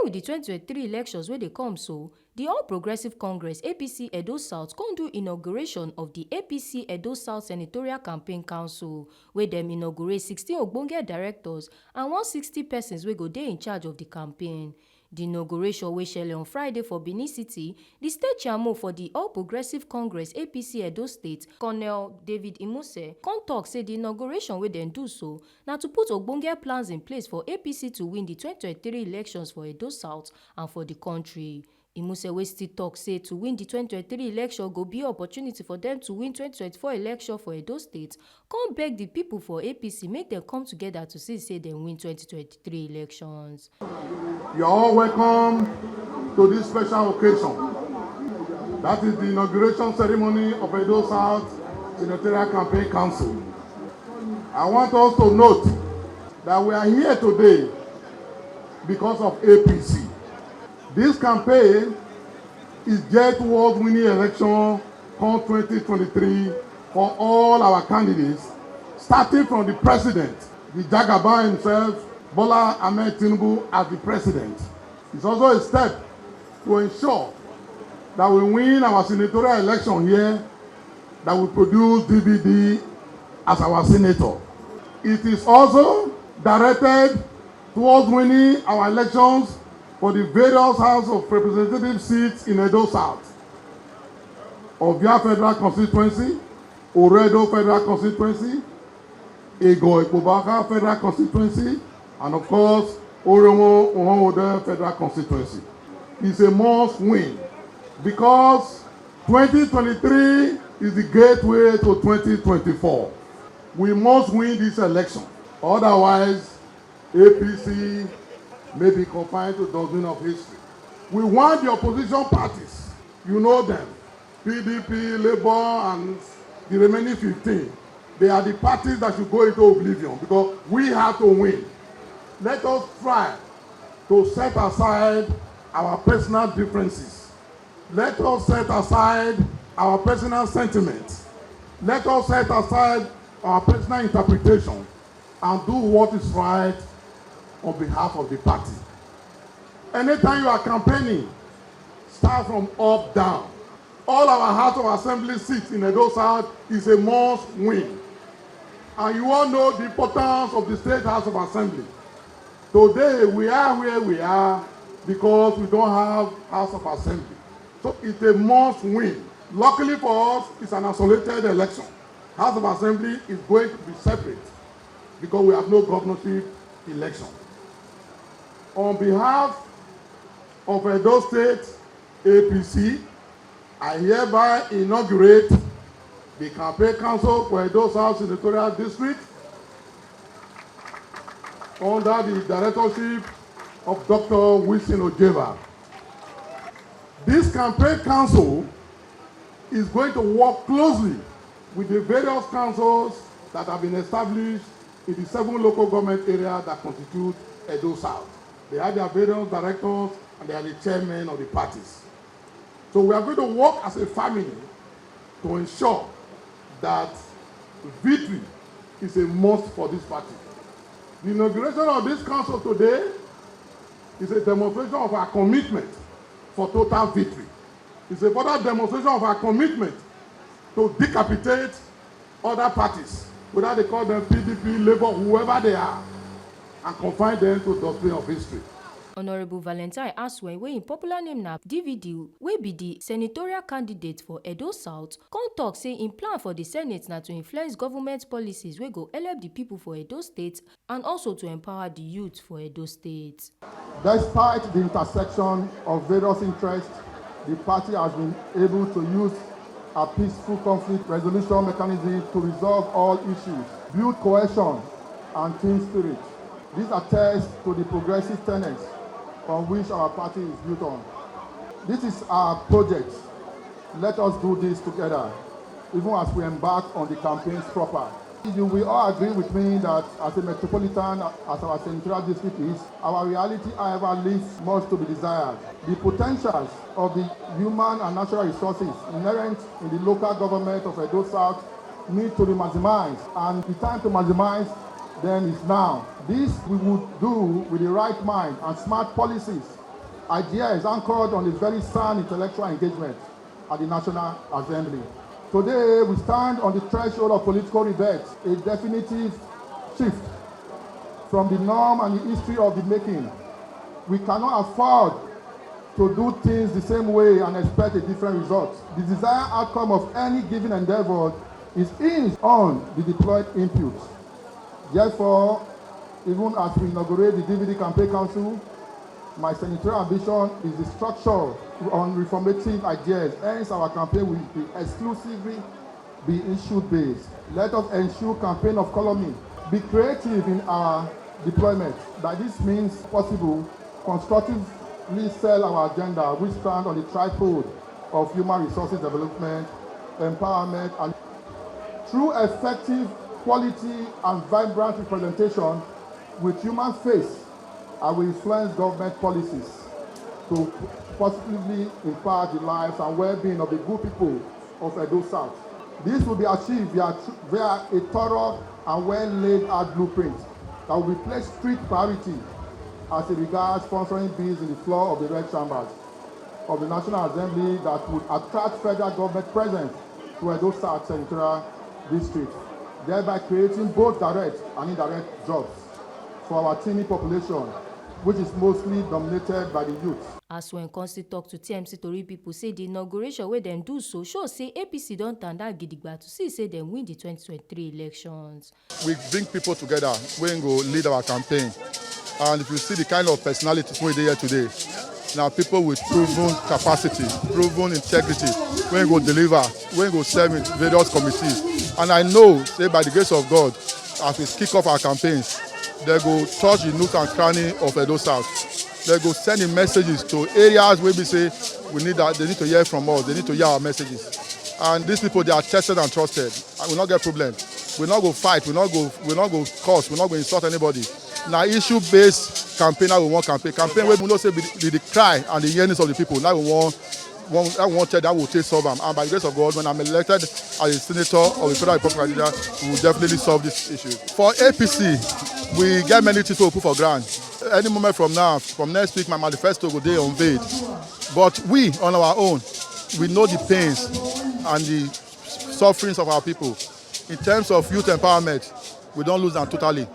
with the 2023 elections where they come so, the All Progressive Congress APC Edo South can do inauguration of the APC Edo South Senatorial Campaign Council, where them inaugurate 16 ogbonge directors and 160 persons wey go dey in charge of the campaign. The inauguration wey shele on Friday for Benin City, the state chairman for the All Progressive Congress APC Edo State, Colonel David Imuse, come talk say the inauguration wey dem do so na to put ogbonge plans in place for APC to win the 2023 elections for Edo South and for the country. Imuse wey still talk say to win the 2023 election go be opportunity for them to win 2024 election for Edo State, come beg the people for APC make them come together to see say dem win 2023 elections. You are all welcome to this special occasion. That is the inauguration ceremony of Edo South Senatorial Campaign Council. I want us to note that we are here today because of APC. This campaign is geared towards winning election come 2023 for all our candidates, starting from the president, the Jagaban himself, Bola Ahmed Tinubu as the president. It's also a step to ensure that we win our senatorial election here, that we produce DVD as our senator. It is also directed towards winning our elections for the various House of Representative seats in Edo South, Ovia Federal Constituency, Oredo Federal Constituency, Ego Ekobaka Federal Constituency, and of course, Oromo Ohonode Federal Constituency. It's a must win because 2023 is the gateway to 2024. We must win this election. Otherwise, APC may be confined to domain of history. We want the opposition parties, you know them, PDP, Labour, and the remaining 15. They are the parties that should go into oblivion because we have to win. Let us try to set aside our personal differences. Let us set aside our personal sentiments. Let us set aside our personal interpretation and do what is right on behalf of the party. Anytime you are campaigning, start from up down. All our House of Assembly seats in Edo South is a must win. And you all know the importance of the State House of Assembly. Today we are where we are because we don't have House of Assembly. So it's a must win. Luckily for us, it's an isolated election. House of Assembly is going to be separate because we have no governorship election. On behalf of Edo State APC, I hereby inaugurate the Campaign Council for Edo South Senatorial District under the directorship of Dr. Wilson Ojeva. This Campaign Council is going to work closely with the various councils that have been established in the 7 local government areas that constitute Edo South. They have their various directors and they are the chairmen of the parties. So we are going to work as a family to ensure that victory is a must for this party. The inauguration of this council today is a demonstration of our commitment for total victory. It's a further demonstration of our commitment to decapitate other parties, whether they call them PDP, Labour, whoever they are, and confine them to the dustbin of history. Honorable Valentine Asuen, wey im popular name na DVD, wey be the senatorial candidate for Edo South, come talk say im plan for the Senate na to influence government policies wey go help the people for Edo State and also to empower the youth for Edo State. Despite the intersection of various interests, the party has been able to use a peaceful conflict resolution mechanism to resolve all issues, build cohesion and team spirit. This attests to the progressive tenets on which our party is built on. This is our project. Let us do this together, even as we embark on the campaigns proper. You will all agree with me that as a metropolitan, as our senatorial district is, our reality, however, leaves much to be desired. The potentials of the human and natural resources inherent in the local government of Edo South need to be maximized, and the time to maximize then is now. This we would do with the right mind and smart policies idea is anchored on a very sound intellectual engagement at the National Assembly. Today, we stand on the threshold of political rebirth, a definitive shift from the norm and the history of the making. We cannot afford to do things the same way and expect a different result. The desired outcome of any given endeavor is hinged on the deployed inputs. Therefore, even as we inaugurate the DVD Campaign Council, my senatorial ambition is the structure on reformative ideas. Hence, our campaign will be exclusively issue-based. Let us ensure campaign of columning. Be creative in our deployment. By this means possible, constructively sell our agenda, which stand on the tripod of human resources development, empowerment, and through effective, quality, and vibrant representation with human face, I will influence government policies to positively impact the lives and well-being of the good people of Edo South. This will be achieved via a thorough and well-laid-out blueprint that will place strict priority as it regards sponsoring bills in the floor of the red chambers of the National Assembly that would attract federal government presence to Edo South Senatorial District, thereby creating both direct and indirect jobs for our teeming population, which is mostly dominated by the youth. Asuen constantly talk to TMC Tori people say the inauguration wey dem do so show say APC don tanda gidigba to see say dem win the 2023 elections. We bring people together wey go lead our campaign, and if you see the kind of personalities wey dey here today, now people with proven capacity, proven integrity, wey go deliver, wey go serve in various committees, and I know say by the grace of God, as we kick off our campaigns, they go touch the nook and cranny of Edo South. They go send in messages to areas where we say we need that. They need to hear from us. They need to hear our messages. And these people, they are tested and trusted. And we not get problem. We not go fight. We not go curse. We not go insult anybody. Now issue-based campaign. Now we want campaign where we know say the cry and the yearnings of the people. Now we want that will take solve them. And by the grace of God, when I'm elected as a senator of the Federal Republic of Nigeria, we will definitely solve this issue. For APC, we get many things to put for grant. Any moment from now, from next week, my manifesto will be unveiled. But we, on our own, we know the pains and the sufferings of our people. In terms of youth empowerment, we don't lose them totally.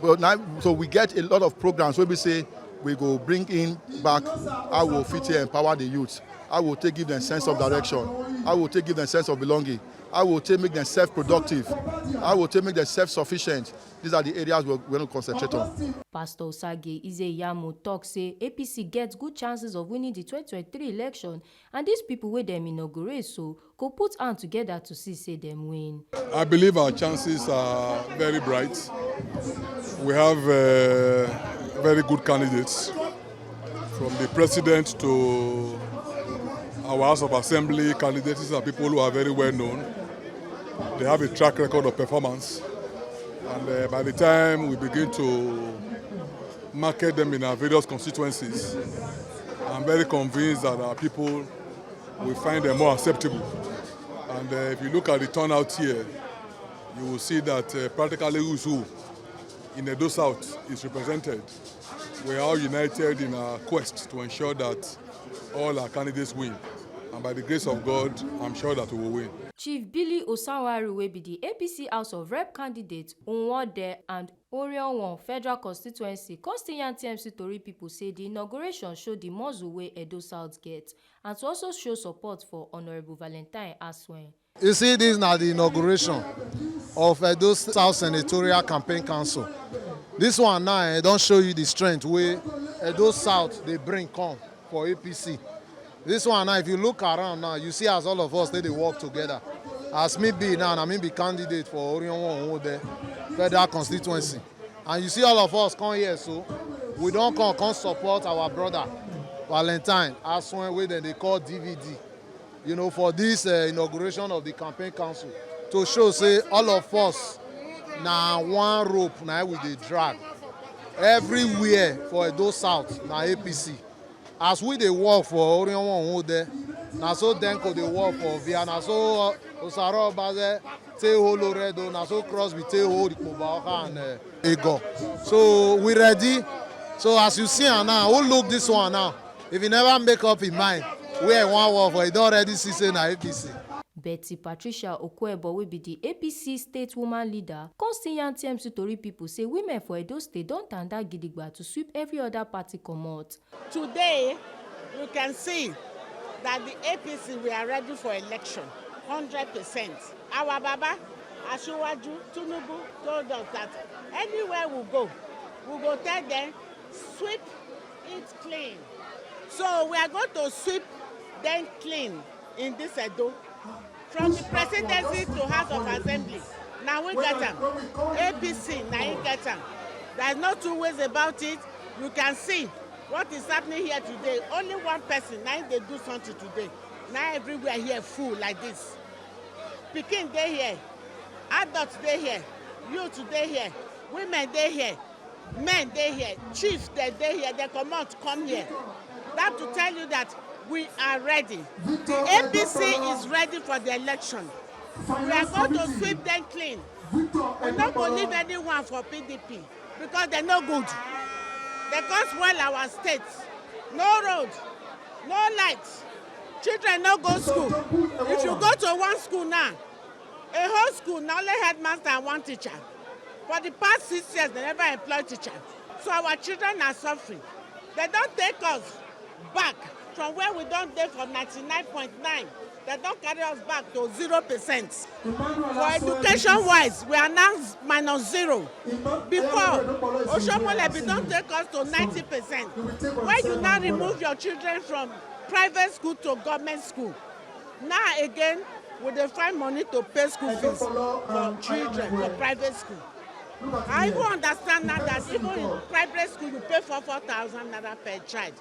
But now, so we get a lot of programs where we say we go bring in back how we will fit to empower the youth. I will give them sense of direction. I will give them sense of belonging. I will make them self-productive. I will make them self-sufficient. These are the areas we're going to concentrate on. Pastor Osage Izeyamo talk say APC gets good chances of winning the 2023 election, and these people wey dem inaugurate so go put hand together to see say them win. I believe our chances are very bright. We have very good candidates, from the president to our House of Assembly candidates. These are people who are very well known. They have a track record of performance. And by the time we begin to market them in our various constituencies, I'm very convinced that our people will find them more acceptable. And if you look at the turnout here, you will see that practically who's who in Edo South is represented. We are all united in our quest to ensure that all our candidates win. And by the grace of God, I'm sure that we will win. Chief Billy Osanwari will be the APC House of Rep candidate Onwode and Orion 1 Federal Constituency. Constituent TMC Tori people say the inauguration showed the muscle way Edo South gets, and to also show support for Honorable Valentine Asuen. You see, this is now the inauguration of Edo South Senatorial Campaign Council. This one now don't show you the strength where Edo South they bring come for APC. This one now, if you look around now, you see as all of us they work together. As me be now, I mean be candidate for Orion 1 Federal Constituency. And you see all of us come here, so we don't come support our brother Valentine Asuen, where they call DVD. You know, for this inauguration of the campaign council, to show say all of us now one rope now with the drag everywhere for Edo South now APC. As we they work for Orion 1 there, now so Denko they work for Via, now so Osaro Baze, Teho Loredo, now so Crosby, Teho, Kobaoka and Ego. So we ready. So as you see now, who look this one now? If he never make up his mind, where one war for, he don't already see say na APC. Betty Patricia Okoebo wey be the APC state woman leader come still yarn TMC tori pipo say women for Edo State don tanda gidigba to sweep every other party comot. Today, you can see that the APC, we are ready for election, 100%. Our Baba, Asuen, Tinubu told us that anywhere we go tell them, sweep it clean. So we are going to sweep them clean in this Edo. From the presidency to House of Assembly, now we get them. APC, now we get them. There's no two ways about it. You can see what is happening here today. Only one person, now they do something today. Now everywhere here full like this. Pikin they here, adults they here, youth they here, women they here, men they here, chiefs they here, they come here. That to tell you that we are ready. The APC is ready for the election. We are going to sweep them clean. We're not going to leave anyone for PDP because they're no good. They cause well our states. No road, no lights. Children no go school. If you go to one school now, a whole school now only headmaster and one teacher. For the past 6 years, they never employ teacher. So our children are suffering. They don't take us back from where we don't there for 99.9. They don't carry us back to 0%. For education-wise, we are now -0. Before, Oshomole don't take us to 90%. When you now remove your children from private school to government school, now again, we dey find money to pay school fees for children for private school. I even understand now that even in private school, you pay for 4,000 naira per child.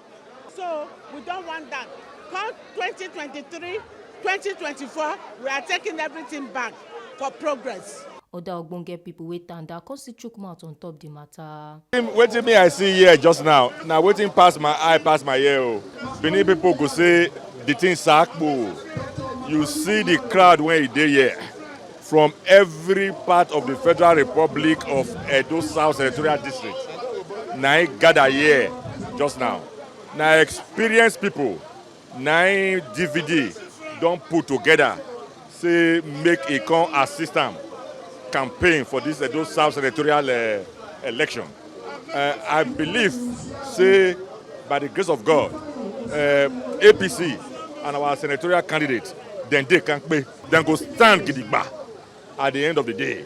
So we don't want that. Come 2023, 2024, we are taking everything back for progress. Other ogbonge pipo wey tanda come still chook mouth on top the matter. Wetin me I see here just now, na wetin pass my eye, pass my ear o. Benin people go say the thing sakpo. You see the crowd when e dey here from every part of the Federal Republic of Edo South Senatorial District. Na im gather here just now. Na experienced people, na im DVD don put together say make e come assist am campaign for this Edo South Senatorial election. I believe say by the grace of God, APC and our senatorial candidates, then they can pay. Then go stand gidigba at the end of the day.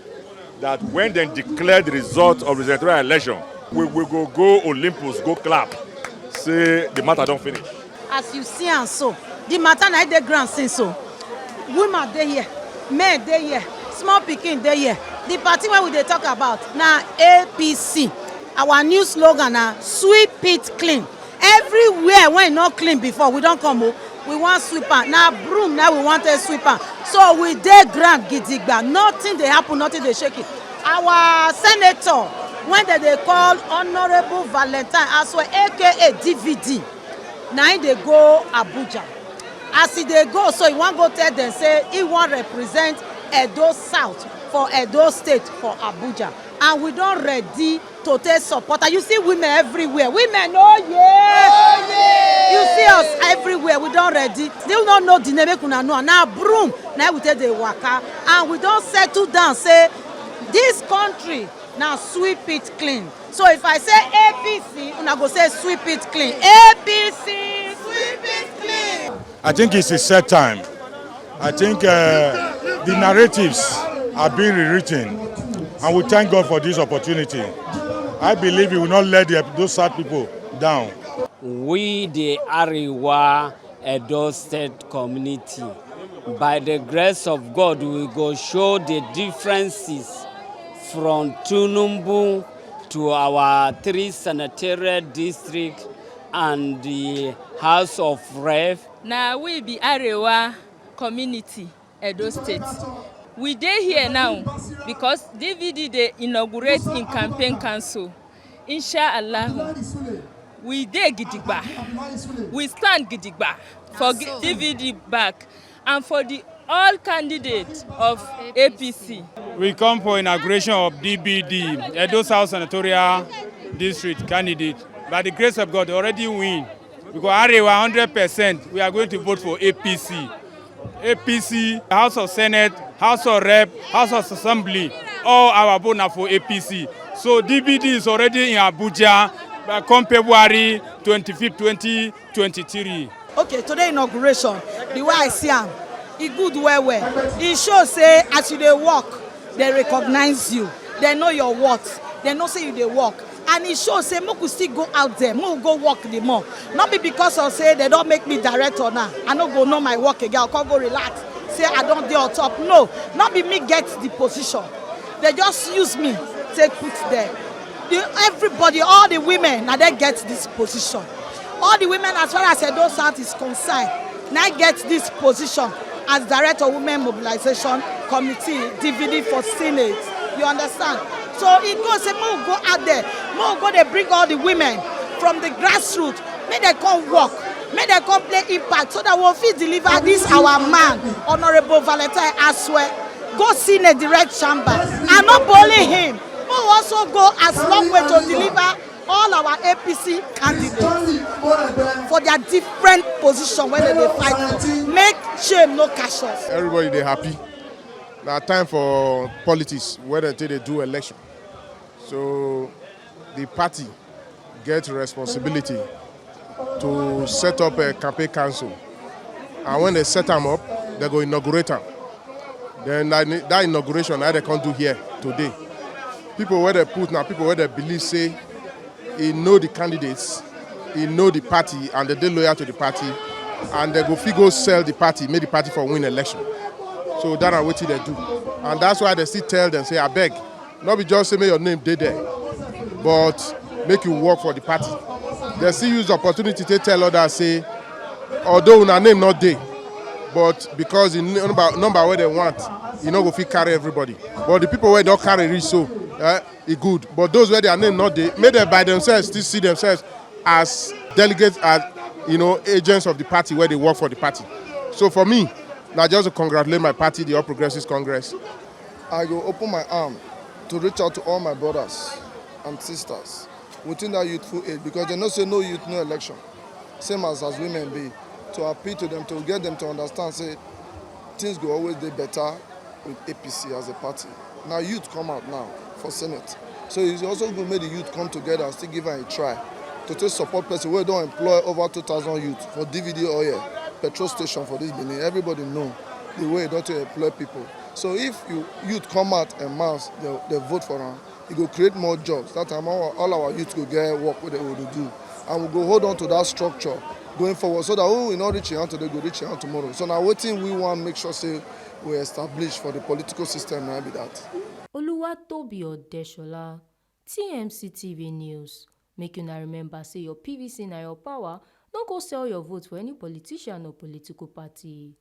That when they declare the result of the senatorial election, we will go Olympus, go clap, say the matter don't finish. As you see and so, the matter na dey ground since so. Women dey here, men dey here, small pikin dey here. The party wey we dey talk about na APC. Our new slogan na sweep it clean. Everywhere when e no clean before, we don come o. We want sweep am. Na broom now we want to sweep am. So we dey ground gidigba. Nothing dey happen, nothing dey shake it. Our senator, when they call Honorable Valentine Asuen, aka DVD, na him dey go Abuja. As he dey go, so he wan go tell them say he wan represent Edo South for Edo State for Abuja. And we don ready to take support. And you see women everywhere. Women, oh yeah! Oh yeah! You see us everywhere. We don ready. Still don't know the name, make una know. Now broom, now we take the waka. And we don settle down, say, this country, now sweep it clean. So if I say APC, una go say sweep it clean. APC, sweep it clean. I think it's a set time. I think the narratives are being rewritten. And we thank God for this opportunity. I believe we will not let those sad people down. We, the Arewa Edo State community, by the grace of God, we go show the differences from Tinubu to our 3 senatorial districts and the House of Rep. Now we be Arewa community, Edo State. We dey here now because DVD dey inaugurate in campaign council. Inshallah, we dey gidigba. We stand gidigba for DVD back and for the all candidates of APC. We come for inauguration of DBD, Edo South Senatorial District candidate. By the grace of God, already win. Because Arewa 100%, we are going to vote for APC. APC, House of Senate, House of Rep, House of Assembly, all our vote now for APC. So DVD is already in Abuja come February 25th, 2023. Okay, today inauguration, the way I see am, e good well. E show say as you dey work, they recognize you, they know your worth, they know say you dey work. And e show say make we still go out there, make we go work the more. Not be because of say they don't make me director now. I no go know my work again, I can't go relax, say I don't dey on top. No, not be me get the position. They just use me, take put there. Everybody, all the women, now they get this position. All the women as far as Edo South is concerned, now get this position as Director of Women Mobilization Committee, DVD for Senate. You understand? So it goes, say, we'll go out there, we'll go they bring all the women from the grassroots, may they come work, may they come play impact, so that we'll fit deliver this our man, Honorable Valentine Asuen, go Senate direct chamber, and not only him, we'll also go as long way to deliver all our APC candidates for their different position when they fight for. Make shame no cash us. Everybody they happy. Now time for politics, whether they do election. So the party get responsibility to set up a campaign council. And when they set them up, they go inaugurate them. Then that inauguration, they can't do here today. People where they put now, people where they believe say, he know the candidates, he know the party, and they loyal to the party, and they go sell the party, make the party for win election. So that's what they do. And that's why they still tell them, say, I beg, not be just say make your name dey there, but make you work for the party. They still use the opportunity to tell others, say, although una name not there, but because the number where they want, you know, go fit carry everybody. But the people where don't carry reach so, it's good. But those where their name not there, make them by themselves still see themselves as delegates, as agents of the party where they work for the party. So for me, now just to congratulate my party, the All Progressives Congress. I go open my arm to reach out to all my brothers and sisters within that youthful age, because they know say no youth, no election. Same as women be. To appeal to them, to get them to understand, say, things go always be better with APC as a party. Now youth come out now for Senate. So it's also going to make the youth come together and still give her a try. To take support person where don't employ over 2,000 youth for DVD oil, petrol station for this Benin. Everybody know the way don't employ people. So if youth come out en mass, they vote for them, it will create more jobs. That time all our youth will get work what they will do. And we go hold on to that structure going forward, so that we will not reach out today, go reach out tomorrow. So now waiting, we want to make sure say we establish for the political system now be that. Oluwatobi Odeshola, TMC TV News. Make you now remember, say your PVC na your power. Don't go sell your vote for any politician or political party.